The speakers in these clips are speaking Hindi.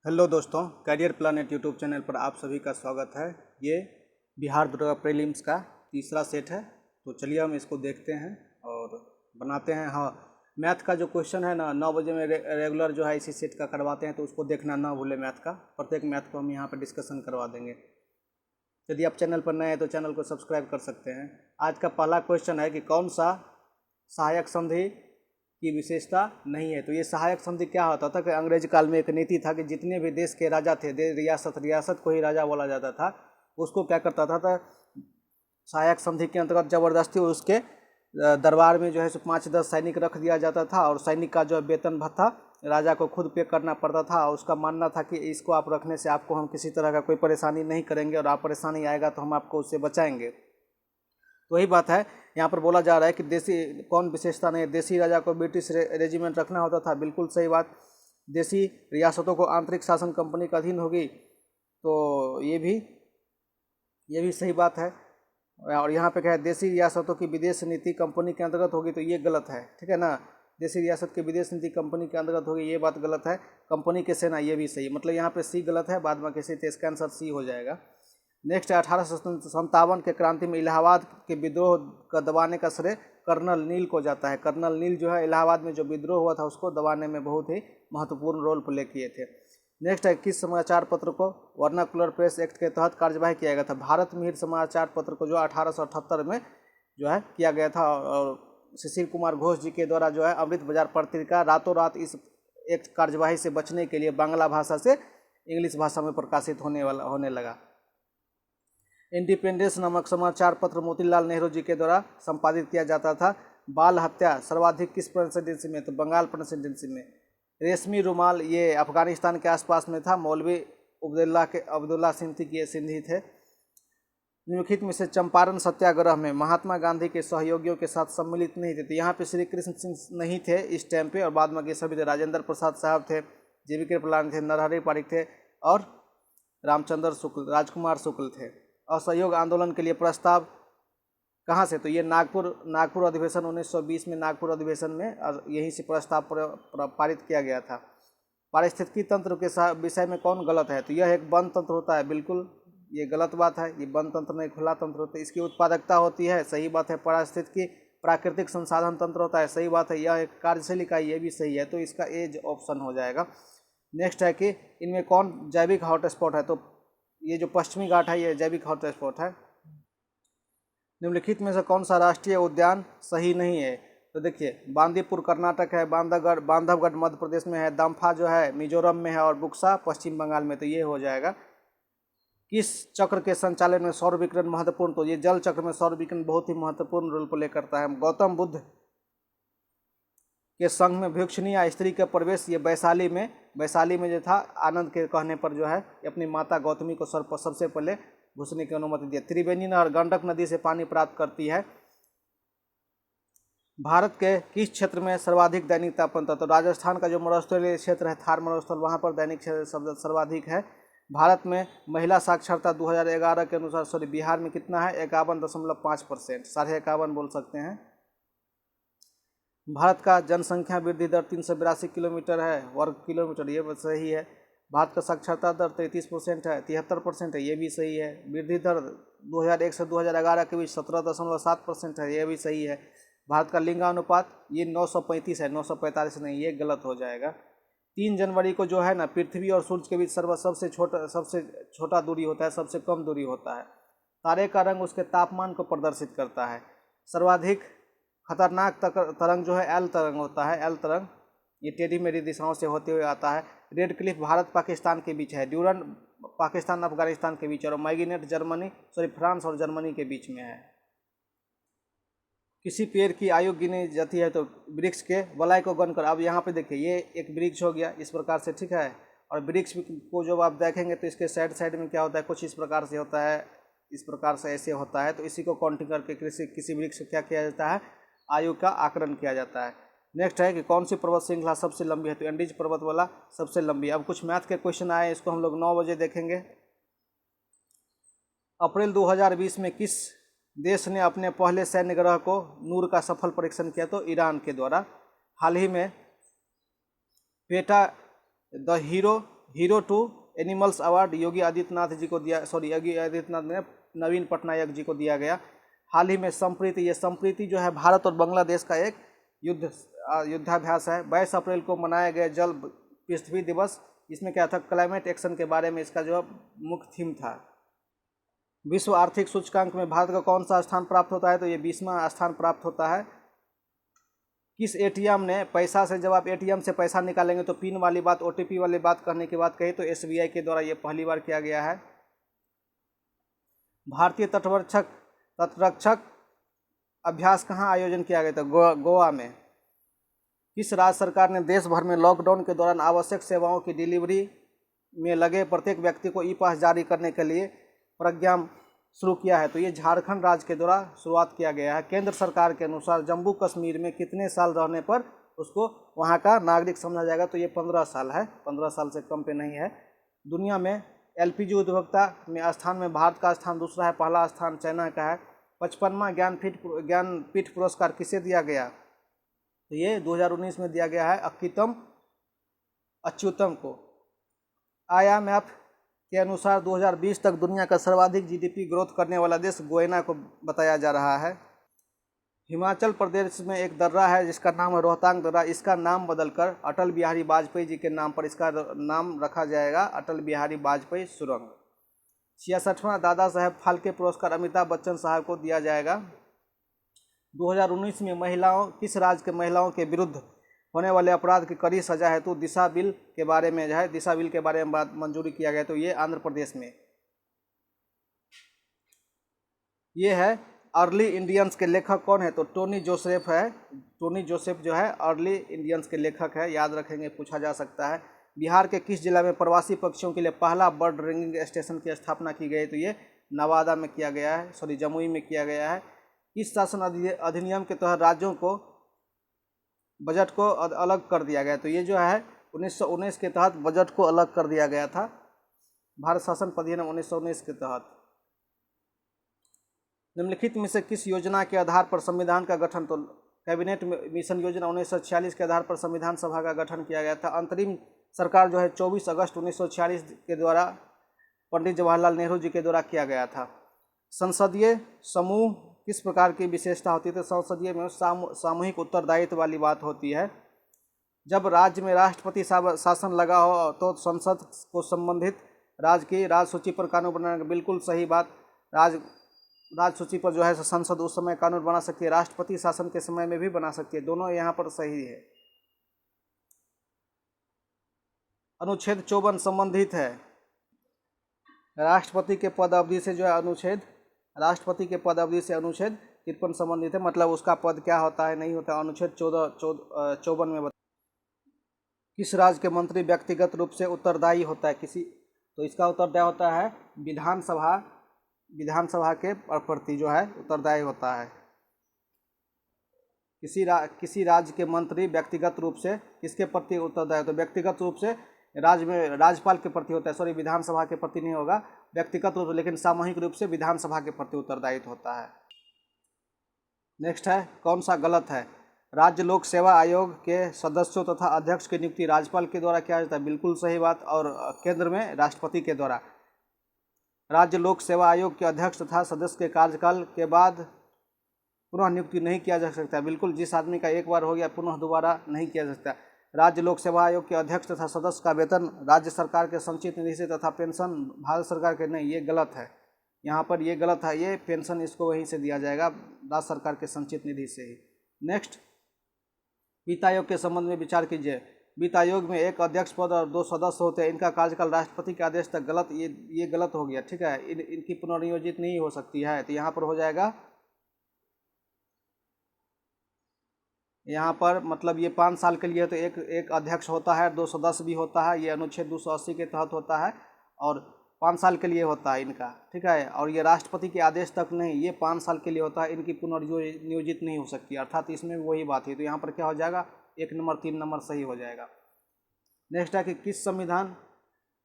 हेलो दोस्तों, करियर प्लानेट यूट्यूब चैनल पर आप सभी का स्वागत है। ये बिहार दुर्गा प्रीलिम्स का तीसरा सेट है। तो चलिए हम इसको देखते हैं और बनाते हैं। हाँ, मैथ का जो क्वेश्चन है ना 9 बजे में रेगुलर जो है इसी सेट का करवाते हैं, तो उसको देखना ना भूले। मैथ का प्रत्येक मैथ को हम यहाँ पर डिस्कशन करवा देंगे। यदि आप चैनल पर नए हैं तो चैनल को सब्सक्राइब कर सकते हैं। आज का पहला क्वेश्चन है कि कौन सा सहायक संधि की विशेषता नहीं है। तो ये सहायक संधि क्या होता था कि अंग्रेज काल में एक नीति था कि जितने भी देश के राजा थे, रियासत को ही राजा बोला जाता था, उसको क्या करता था सहायक संधि के अंतर्गत ज़बरदस्ती उसके दरबार में जो है 5-10 सैनिक रख दिया जाता था और सैनिक का जो वेतन भत्ता राजा को खुद पे करना पड़ता था। उसका मानना था कि इसको आप रखने से आपको हम किसी तरह का कोई परेशानी नहीं करेंगे और आप परेशानी आएगा तो हम आपको उससे बचाएंगे। तो वही बात है, यहाँ पर बोला जा रहा है कि देसी कौन विशेषता नहीं है। देसी राजा को ब्रिटिश रेजिमेंट रखना होता था, बिल्कुल सही बात। देसी रियासतों को आंतरिक शासन कंपनी का अधीन होगी, तो ये भी सही बात है। और यहाँ पे क्या है, देसी रियासतों की विदेश नीति कंपनी के अंतर्गत होगी, तो ये गलत है, ठीक है ना। देसी रियासत की विदेश नीति कंपनी के अंतर्गत होगी, ये बात गलत है। कंपनी के सेना, ये भी सही। मतलब यहाँ पे सी गलत है, बाद में किसी तो इसका आंसर सी हो जाएगा। नेक्स्ट है 1857 के क्रांति में इलाहाबाद के विद्रोह का दबाने का श्रेय कर्नल नील को जाता है। कर्नल नील जो है इलाहाबाद में जो विद्रोह हुआ था उसको दबाने में बहुत ही महत्वपूर्ण रोल प्ले किए थे। नेक्स्ट है किस समाचार पत्र को वर्नाकुलर प्रेस एक्ट के तहत कार्यवाही किया गया था। भारत मिहिर समाचार पत्र को जो 1878 में जो है किया गया था और शिशिर कुमार घोष जी के द्वारा जो है अमृत बाजार पत्रिका रातों रात इस एक्ट कार्यवाही से बचने के लिए बांग्ला भाषा से इंग्लिश भाषा में प्रकाशित होने लगा। इंडिपेंडेंस नामक समाचार पत्र मोतीलाल नेहरू जी के द्वारा संपादित किया जाता था। बाल हत्या सर्वाधिक किस प्रेसिडेंसी में, तो बंगाल प्रेसिडेंसी में। रेशमी रुमाल ये अफगानिस्तान के आसपास में था, मौलवी अब्दुल्ला सिंधी थे। निम्नलिखित में से चंपारण सत्याग्रह में महात्मा गांधी के सहयोगियों के साथ सम्मिलित नहीं थे। तो यहाँ पे श्री कृष्ण सिंह नहीं थे इस टाइम पे, और बाद में सभी थे। राजेंद्र प्रसाद साहब थे, जीवी कृपलानी थे, नरहरि पारिक थे और राजकुमार शुक्ल थे। असहयोग आंदोलन के लिए प्रस्ताव कहाँ से, तो ये नागपुर अधिवेशन 1920 में नागपुर अधिवेशन में यहीं से प्रस्ताव पारित किया गया था। पारिस्थितिकी तंत्र के विषय में कौन गलत है, तो यह एक बंद तंत्र होता है, बिल्कुल ये गलत बात है। ये बंद तंत्र नहीं, खुला तंत्र होता है। इसकी उत्पादकता होती है, सही बात है। पारिस्थितिकी प्राकृतिक संसाधन तंत्र होता है, सही बात है। यह एक कार्यशैली इकाई, ये भी सही है, तो इसका एज ऑप्शन हो जाएगा। नेक्स्ट है कि इनमें कौन जैविक हॉटस्पॉट है, तो ये जो पश्चिमी घाट है ये जैविक हॉटस्पॉट है। निम्नलिखित में से कौन सा राष्ट्रीय उद्यान सही नहीं है, तो देखिए बांदीपुर कर्नाटक है, बांधवगढ़ मध्य प्रदेश में है, दाम्फा जो है मिजोरम में है और बुक्सा पश्चिम बंगाल में, तो ये हो जाएगा। किस चक्र के संचालन में सौर विकिरण महत्वपूर्ण, तो ये जल चक्र में सौर विकिरण बहुत ही महत्वपूर्ण रोल प्ले करता है। गौतम बुद्ध के संघ में भिक्षुणी स्त्री का प्रवेश ये वैशाली में जो था, आनंद के कहने पर जो है अपनी माता गौतमी को सबसे पहले घुसने की अनुमति दी। त्रिवेणी नहर गंडक नदी से पानी प्राप्त करती है। भारत के किस क्षेत्र में सर्वाधिक दैनिक तापमान, तो राजस्थान का जो मरुस्थलीय क्षेत्र है थार मरुस्थल, वहाँ पर दैनिक सर्वाधिक है। भारत में महिला साक्षरता 2011 के अनुसार बिहार में कितना है, 51.5%, 51.5 बोल सकते हैं। भारत का जनसंख्या वृद्धि दर 382 किलोमीटर है वर्ग किलोमीटर, ये सही है। भारत का साक्षरता दर 33% है, 73% है, ये भी सही है। वृद्धि दर 2001 से 2011 के बीच 17.7% है, ये भी सही है। भारत का लिंगानुपात ये 935 है, 945 नहीं, ये गलत हो जाएगा। 3 जनवरी को जो है ना पृथ्वी और सूर्य के बीच सबसे छोटा दूरी होता है, सबसे कम दूरी होता है। तारे का रंग उसके तापमान को प्रदर्शित करता है। सर्वाधिक खतरनाक तरंग जो है एल तरंग होता है, एल तरंग ये टेढ़ी मेढ़ी दिशाओं से होते हुए आता है। रेड क्लिफ भारत पाकिस्तान के बीच है, ड्यूरन पाकिस्तान अफगानिस्तान के बीच है, और मैगनेट फ्रांस और जर्मनी के बीच में है। किसी पेड़ की आयु गिनी जाती है, तो वृक्ष के वलय को गणकर। अब यहाँ पे देखिए ये एक वृक्ष हो गया इस प्रकार से, ठीक है। और वृक्ष को जब आप देखेंगे तो इसके साइड में क्या होता है, कुछ इस प्रकार से होता है, इस प्रकार से ऐसे होता है। तो इसी को काउंटिंग करके किसी वृक्ष क्या किया जाता है, आयु का आकलन किया जाता है। नेक्स्ट है कि कौन सी पर्वत श्रृंखला सबसे लंबी है, तो एंडीज पर्वत वाला सबसे लंबी। अब कुछ मैथ के क्वेश्चन आए, इसको हम लोग 9 बजे देखेंगे। अप्रैल 2020 में किस देश ने अपने पहले सैन्य ग्रह को नूर का सफल परीक्षण किया, तो ईरान के द्वारा। हाल ही में PETA the hero to animals award Yogi Adityanath ji को दिया, योगी आदित्यनाथ ने नवीन पटनायक जी को दिया गया। हाल ही में संप्रीति, ये संप्रीति जो है भारत और बांग्लादेश का एक युद्धाभ्यास है। 22 अप्रैल को मनाया गया जल पृथ्वी दिवस। इसमें क्या था, क्लाइमेट एक्शन के बारे में इसका जो मुख्य थीम था। विश्व आर्थिक सूचकांक में भारत का कौन सा स्थान प्राप्त होता है, तो ये 20वां स्थान प्राप्त होता है। किस एटीएम ने पैसा से, जब आप एटीएम से पैसा निकालेंगे तो पिन वाली बात, ओटीपी वाली बात करने की बात कही तो एसबीआई के द्वारा ये पहली बार किया गया है। भारतीय तटरक्षक अभ्यास कहाँ आयोजन किया गया था, गोवा में। किस राज्य सरकार ने देश भर में लॉकडाउन के दौरान आवश्यक सेवाओं की डिलीवरी में लगे प्रत्येक व्यक्ति को ई पास जारी करने के लिए प्रज्ञाम शुरू किया है, तो ये झारखंड राज्य के द्वारा शुरुआत किया गया है। केंद्र सरकार के अनुसार जम्मू कश्मीर में कितने साल रहने पर उसको वहाँ का नागरिक समझा जाएगा, तो ये 15 साल है, 15 साल से कम पे नहीं है। दुनिया में एलपीजी उपभोक्ता में स्थान में भारत का स्थान दूसरा है, पहला स्थान चाइना का है। 55वां ज्ञानपीठ पुरस्कार किसे दिया गया, तो ये 2019 में दिया गया है अच्युतम को। IMF के अनुसार 2020 तक दुनिया का सर्वाधिक जीडीपी ग्रोथ करने वाला देश गोयना को बताया जा रहा है। हिमाचल प्रदेश में एक दर्रा है जिसका नाम है रोहतांग दर्रा। इसका नाम बदलकर अटल बिहारी वाजपेयी जी के नाम पर इसका नाम रखा जाएगा, अटल बिहारी वाजपेयी सुरंग। 66वां दादा साहेब फाल्के पुरस्कार अमिताभ बच्चन साहब को दिया जाएगा। 2019 में किस राज्य के महिलाओं के विरुद्ध होने वाले अपराध की कड़ी सजा हेतु दिशा बिल के बारे में बात मंजूरी किया गया, तो ये आंध्र प्रदेश में। ये है अर्ली इंडियंस के लेखक कौन है, तो टोनी जोसेफ है। टोनी जोसेफ जो है अर्ली इंडियंस के लेखक है, याद रखेंगे, पूछा जा सकता है। बिहार के किस जिला में प्रवासी पक्षियों के लिए पहला बर्ड रिंगिंग स्टेशन की स्थापना की गई, तो ये नवादा में किया गया है, जमुई में किया गया है। किस शासन अधिनियम के तहत राज्यों को बजट को अलग कर दिया गया, तो ये जो है 1919 के तहत बजट को अलग कर दिया गया था, भारत शासन अधिनियम 1919 के तहत। निम्नलिखित में से किस योजना के आधार पर संविधान का गठन, तो कैबिनेट मिशन योजना 1946 के आधार पर संविधान सभा का गठन किया गया था। अंतरिम सरकार जो है 24 अगस्त 1946 के द्वारा पंडित जवाहरलाल नेहरू जी के द्वारा किया गया था। संसदीय समूह किस प्रकार की विशेषता होती है, तो संसदीय में सामूहिक उत्तरदायित्व वाली बात होती है। जब राज्य में राष्ट्रपति शासन लगा हो तो संसद को संबंधित राज्य की राज सूची पर कानून बनाने का, बिल्कुल सही बात। राज सूची पर जो है संसद उस समय कानून बना सकती है, राष्ट्रपति शासन के समय में भी बना सकती है, दोनों यहाँ पर सही है। अनुच्छेद 54 संबंधित है राष्ट्रपति के पद अवधि से, जो है राष्ट्रपति के पद अवधि से अनुच्छेद 53 संबंधित है, मतलब उसका पद क्या होता है, नहीं होता, अनुच्छेद 54 में बता। किस राज्य के मंत्री व्यक्तिगत रूप से उत्तरदायी होता है, तो इसका उत्तरदायी होता है विधानसभा के प्रति जो है उत्तरदायी होता है। किसी राज्य के मंत्री व्यक्तिगत रूप से किसके प्रति उत्तरदायी होता है, व्यक्तिगत रूप से राज्य में राज्यपाल के प्रति होता है, विधानसभा के प्रति नहीं होगा, व्यक्तिगत रूप से, लेकिन सामूहिक रूप से विधानसभा के प्रति उत्तरदायित्व होता है। नेक्स्ट है, कौन सा गलत है, राज्य लोक सेवा आयोग के सदस्यों तथा अध्यक्ष की नियुक्ति राज्यपाल के द्वारा किया जाता है, बिल्कुल सही बात, और केंद्र में राष्ट्रपति के द्वारा। राज्य लोक सेवा आयोग के अध्यक्ष तथा सदस्य के कार्यकाल के बाद पुनः नियुक्ति नहीं किया जा सकता, बिल्कुल, जिस आदमी का एक बार हो गया पुनः दोबारा नहीं किया जा सकता। राज्य लोक सेवा आयोग के अध्यक्ष तथा सदस्य का वेतन राज्य सरकार के संचित निधि से तथा पेंशन भारत सरकार के, नहीं, ये गलत है, यहाँ पर ये गलत है, ये पेंशन इसको वहीं से दिया जाएगा, राज्य सरकार के संचित निधि से ही। नेक्स्ट, वित्त आयोग के संबंध में विचार कीजिए। वित्त आयोग में एक अध्यक्ष पद और 2 सदस्य होते हैं, इनका कार्यकाल राष्ट्रपति के आदेश तक, गलत, ये गलत हो गया, ठीक है, इनकी पुनर्नियोजित नहीं हो सकती है, तो यहाँ पर हो जाएगा, यहाँ पर मतलब ये 5 साल के लिए तो एक अध्यक्ष होता है, 2 सदस्य भी होता है, ये अनुच्छेद 280 के तहत होता है, और 5 साल के लिए होता है इनका, ठीक है, और ये राष्ट्रपति के आदेश तक नहीं, ये 5 साल के लिए होता है, इनकी पुनर्नियोजित नहीं हो सकती, अर्थात इसमें वही बात है, तो यहाँ पर क्या हो जाएगा, 1 नंबर 3 नंबर सही हो जाएगा। नेक्स्ट है कि किस संविधान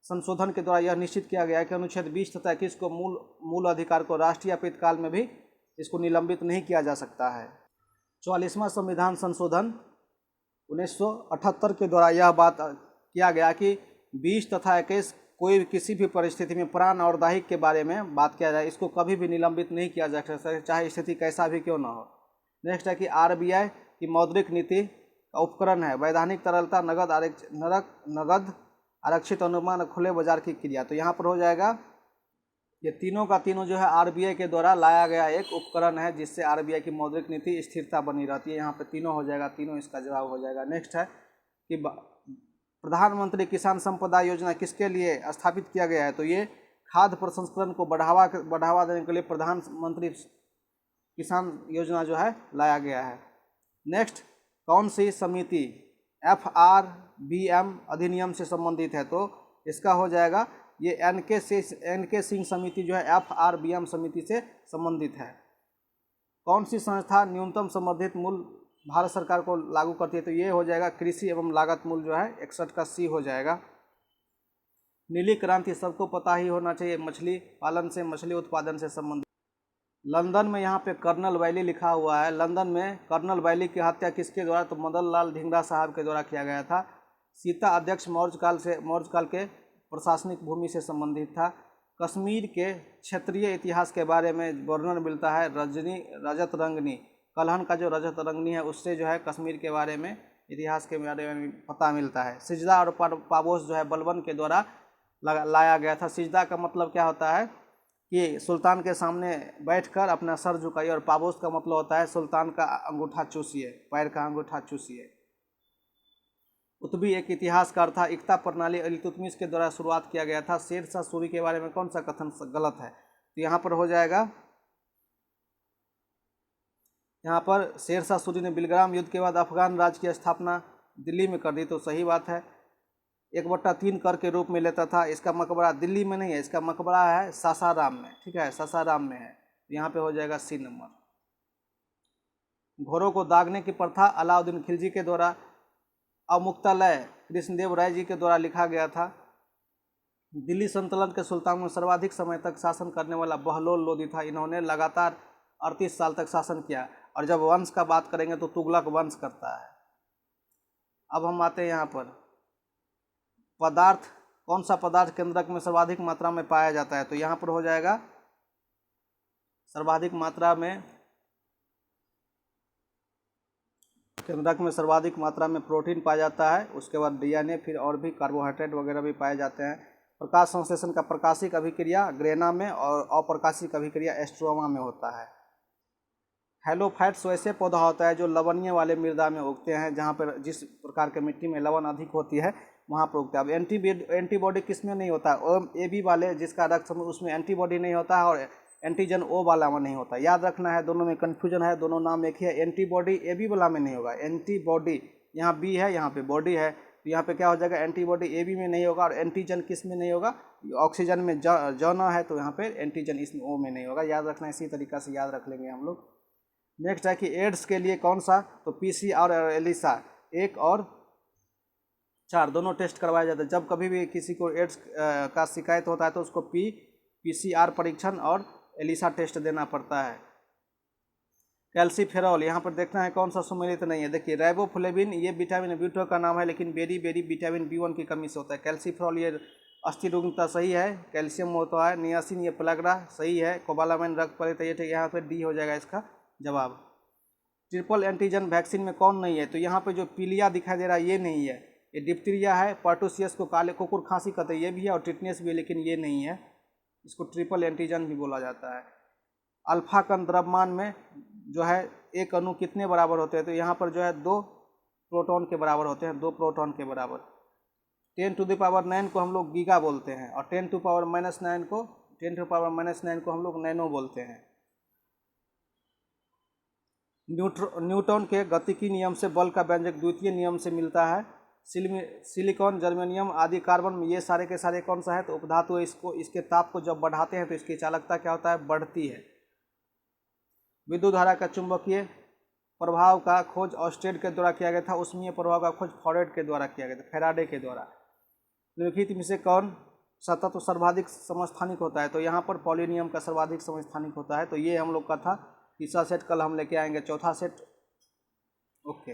संशोधन के द्वारा यह निश्चित किया गया है कि अनुच्छेद 20 तथा 21 को मूल अधिकार को राष्ट्रीय आपातकाल में भी इसको निलंबित नहीं किया जा सकता है। 44वां संविधान संशोधन 1978 के द्वारा यह बात किया गया कि 20 तथा 21 कोई किसी भी परिस्थिति में प्राण और दाहिक के बारे में बात किया जाए, इसको कभी भी निलंबित नहीं किया जा सकता, चाहे स्थिति कैसा भी क्यों ना हो। नेक्स्ट है कि आरबीआई की मौद्रिक नीति का उपकरण है वैधानिक तरलता, नगद आरक्षित अनुमान, खुले बाजार की क्रिया। तो यहाँ पर हो जाएगा ये तीनों का तीनों जो है आरबीआई के द्वारा लाया गया एक उपकरण है, जिससे आरबीआई की मौद्रिक नीति स्थिरता बनी रहती है। यहाँ पे तीनों हो जाएगा, तीनों इसका जवाब हो जाएगा। नेक्स्ट है कि प्रधानमंत्री किसान संपदा योजना किसके लिए स्थापित किया गया है? तो ये खाद्य प्रसंस्करण को बढ़ावा देने के लिए प्रधानमंत्री किसान योजना जो है लाया गया है। नेक्स्ट, कौन सी समिति FRBM अधिनियम से संबंधित है? तो इसका हो जाएगा ये NK सिंह समिति जो है FRBM समिति से संबंधित है। कौन सी संस्था न्यूनतम समर्थित मूल्य भारत सरकार को लागू करती है? तो ये हो जाएगा कृषि एवं लागत मूल्य जो है 61 का C हो जाएगा। नीली क्रांति सबको पता ही होना चाहिए, मछली पालन से, मछली उत्पादन से संबंधित। लंदन में यहाँ पे कर्नल वैली लिखा हुआ है। लंदन में कर्नल वैली की हत्या किसके द्वारा? तो मदन लाल धिंगरा साहब के द्वारा किया गया था। सीता अध्यक्ष मौर्य काल के प्रशासनिक भूमि से संबंधित था। कश्मीर के क्षेत्रीय इतिहास के बारे में वर्णन मिलता है रजत रंगनी, कलहन का जो रजत रंगनी है उससे जो है कश्मीर के बारे में, इतिहास के बारे में पता मिलता है। सिजदा और पाबोस जो है बलबन के द्वारा लाया गया था। सिजदा का मतलब क्या होता है कि सुल्तान के सामने बैठकर अपना सर झुकाइए, और पाबोस का मतलब होता है सुल्तान का अंगूठा चूसिए, पैर का अंगूठा चूसिए। उत्बी एक इतिहासकार था। इक्ता प्रणाली इल्तुतमिश के द्वारा शुरुआत किया गया था। शेरशाह सूरी के बारे में कौन सा कथन गलत है? तो यहाँ पर हो जाएगा, यहाँ पर शेरशाह सूरी ने बिलग्राम युद्ध के बाद अफगान राज्य की स्थापना दिल्ली में कर दी, तो सही बात है। 1/3 कर के रूप में लेता था। इसका मकबरा दिल्ली में नहीं है, इसका मकबरा है सासाराम में, ठीक है, सासाराम में है। यहाँ पे हो जाएगा C नंबर। घोड़ों को दागने की प्रथा अलाउद्दीन खिलजी के द्वारा अमुक्तालय कृष्णदेव राय जी के द्वारा लिखा गया था। दिल्ली सल्तनत के सुल्तान में सर्वाधिक समय तक शासन करने वाला बहलोल लोदी था। इन्होंने लगातार 38 साल तक शासन किया। और जब वंश का बात करेंगे तो तुगलक वंश करता है। अब हम आते हैं यहाँ पर पदार्थ, कौन सा पदार्थ केंद्रक में सर्वाधिक मात्रा में पाया जाता है? तो यहाँ पर हो जाएगा सर्वाधिक मात्रा में, केंद्रक में सर्वाधिक मात्रा में प्रोटीन पाया जाता है। उसके बाद DNA, फिर और भी कार्बोहाइड्रेट वगैरह भी पाए जाते हैं। प्रकाश संश्लेषण का प्रकाशिक अभिक्रिया ग्रेना में और अप्रकाशिक अभिक्रिया एस्ट्रोमा में होता है। हैलोफाइट्स वैसे पौधा होता है जो लवणीय वाले मृदा में उगते हैं, जहाँ पर जिस प्रकार के मिट्टी में लवण अधिक होती है वहाँ पर उगता है। अब एंटीबॉडी किस में नहीं होता है? AB वाले जिसका रक्त समूह, उसमें एंटीबॉडी नहीं होता है, और एंटीजन O वाला में नहीं होता। याद रखना है, दोनों में कन्फ्यूजन है, दोनों नाम एक ही है। एंटीबॉडी AB वाला में नहीं होगा। एंटीबॉडी यहाँ B है, यहाँ पे बॉडी है, तो यहाँ पे क्या हो जाएगा? एंटीबॉडी AB में नहीं होगा। और एंटीजन किस में नहीं होगा? ऑक्सीजन में जौना है, तो यहाँ पे एंटीजन इसमें O में नहीं होगा। याद रखना, इसी तरीक़ा से याद रख लेंगे हम लोग। नेक्स्ट है कि एड्स के लिए कौन सा? तो PC और एलिसा 1 और 4 दोनों टेस्ट करवाया जाता है। जब कभी भी किसी को एड्स का शिकायत होता है तो उसको PCR परीक्षण और एलिसा टेस्ट देना पड़ता है। कैल्सीफेरॉल, यहाँ पर देखना है कौन सा सुमेलित नहीं है। देखिए राइबोफ्लेविन ये विटामिन B12 का नाम है, लेकिन बेरी विटामिन B1 की कमी से होता है। कैल्सीफेरॉल ये अस्थिरुग्णता सही है। कैल्शियम होता है। नियासिन ये प्लगरा सही है। कोबालामाइन रक्त परित, यहाँ पर D हो जाएगा इसका जवाब। ट्रिपल एंटीजन वैक्सीन में कौन नहीं है? तो यहाँ पे जो पीलिया दिखाई दे रहा है ये नहीं है। ये डिप्थीरिया है, पर्टुसियस को काले कुकुर खांसी कहते हैं, ये भी है, और टिटनेस भी है, लेकिन ये नहीं है। इसको ट्रिपल एंटीजन भी बोला जाता है। अल्फा कण द्रव्यमान में जो है एक अणु कितने बराबर होते हैं? तो यहाँ पर जो है 2 प्रोटॉन के बराबर होते हैं, 2 प्रोटॉन के बराबर। 10⁻⁹ को हम लोग गीगा बोलते हैं, और 10⁻⁹ को हम लोग नैनो बोलते हैं। न्यूटन के गतिकी नियम से बल का व्यंजक द्वितीय नियम से मिलता है। सिलिकॉन, जर्मेनियम आदि कार्बन में ये सारे के सारे कौन सा है? तो उपधातु है। इसके ताप को जब बढ़ाते हैं तो इसकी चालकता क्या होता है? बढ़ती है। विद्युत धारा का चुंबकीय प्रभाव का खोज ऑस्टेड के द्वारा किया गया था। उष्मीय प्रभाव का खोज फैराडे के द्वारा किया गया था, फैराडे के द्वारा। निम्नलिखित में से कौन सा तत्व सर्वाधिक समस्थानिक होता है? तो यहाँ पर पॉलिनियम का सर्वाधिक समस्थानिक होता है। तो ये हम लोग का था तीसरा सेट। कल हम लेके आएंगे चौथा सेट। ओके।